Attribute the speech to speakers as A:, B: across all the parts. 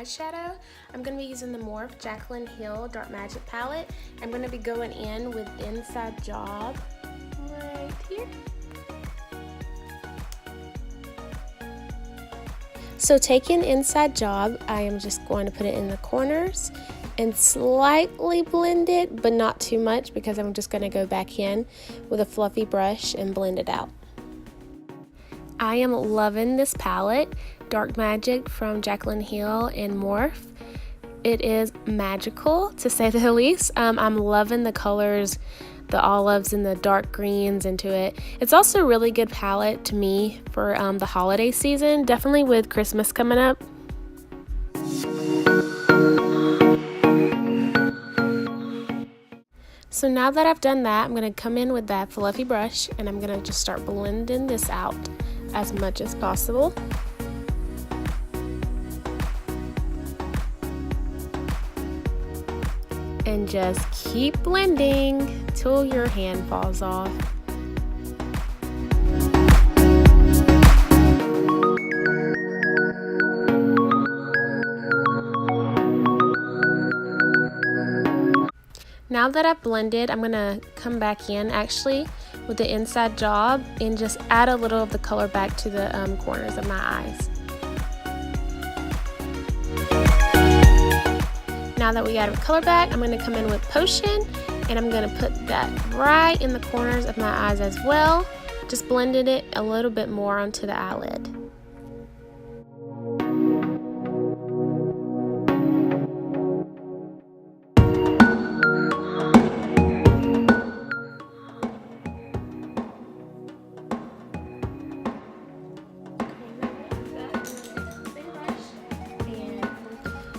A: eyeshadow. I'm going to be using the Morphe Jaclyn Hill Dark Magic palette. I'm going to be going in with Inside Job right here. So taking Inside Job, I am just going to put it in the corners and slightly blend it, but not too much, because I'm just going to go back in with a fluffy brush and blend it out. I am loving this palette, Dark Magic from Jaclyn Hill and Morphe. It is magical, to say the least. I'm loving the colors, the olives and the dark greens into it. It's also a really good palette to me for the holiday season, definitely with Christmas coming up. So now that I've done that, I'm going to come in with that fluffy brush and I'm going to just start blending this out as much as possible. And just keep blending till your hand falls off. Now that I've blended, I'm going to come back in actually with the Inside Job and just add a little of the color back to the corners of my eyes. Now that we added color back, I'm going to come in with Potion and I'm going to put that right in the corners of my eyes as well. Just blended it a little bit more onto the eyelid.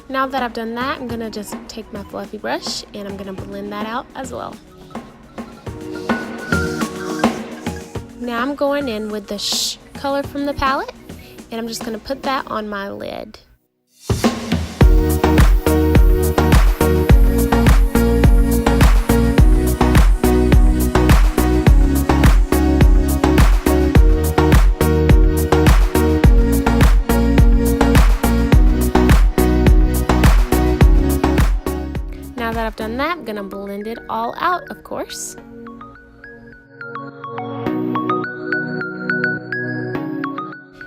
A: Now that I've done that, I'm going to just take my fluffy brush and I'm going to blend that out as well. Now I'm going in with the Shh color from the palette and I'm just going to put that on my lid. Now that I've done that, I'm going to blend it all out, of course.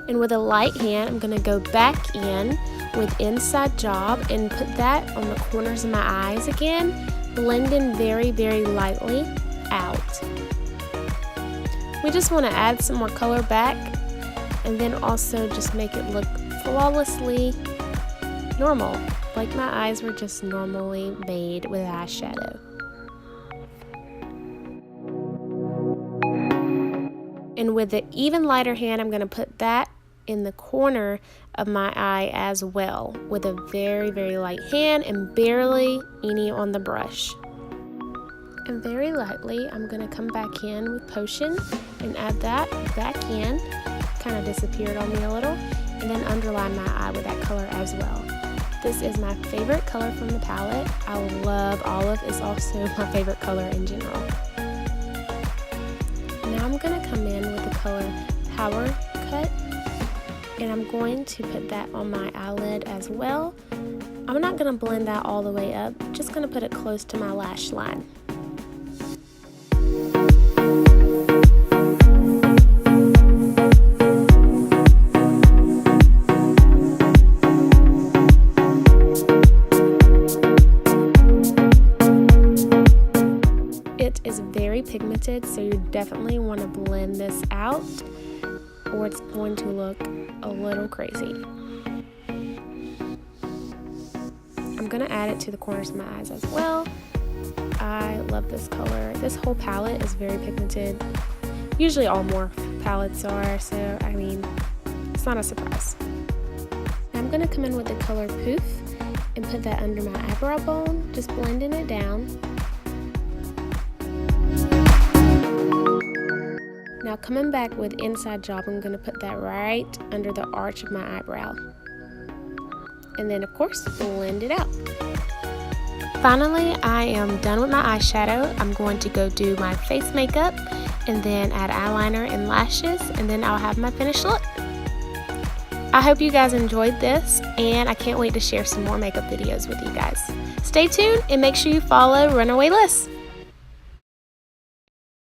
A: And with a light hand, I'm going to go back in with Inside Job and put that on the corners of my eyes again, blending very, very lightly out. We just want to add some more color back and then also just make it look flawlessly normal, like my eyes were just normally made with eyeshadow. And with the even lighter hand, I'm going to put that in the corner of my eye as well with a very, very light hand and barely any on the brush. And very lightly, I'm going to come back in with Potion and add that back in. Kind of disappeared on me a little. And then underline my eye with that color as well. This is my favorite color from the palette. I love olive. It's also my favorite color in general. Now I'm going to come in with the color Power Cut. And I'm going to put that on my eyelid as well. I'm not going to blend that all the way up. Just going to put it close to my lash line. It is very pigmented, so you definitely want to blend this out or it's going to look a little crazy. I'm going to add it to the corners of my eyes as well. I love this color. This whole palette is very pigmented. Usually all Morphe palettes are, so I mean, it's not a surprise. I'm going to come in with the color Poof and put that under my eyebrow bone, just blending it down. Now coming back with Inside Job, I'm going to put that right under the arch of my eyebrow. And then of course, blend it out. Finally, I am done with my eyeshadow. I'm going to go do my face makeup and then add eyeliner and lashes, and then I'll have my finished look. I hope you guys enjoyed this, and I can't wait to share some more makeup videos with you guys. Stay tuned and make sure you follow Runaway Liz.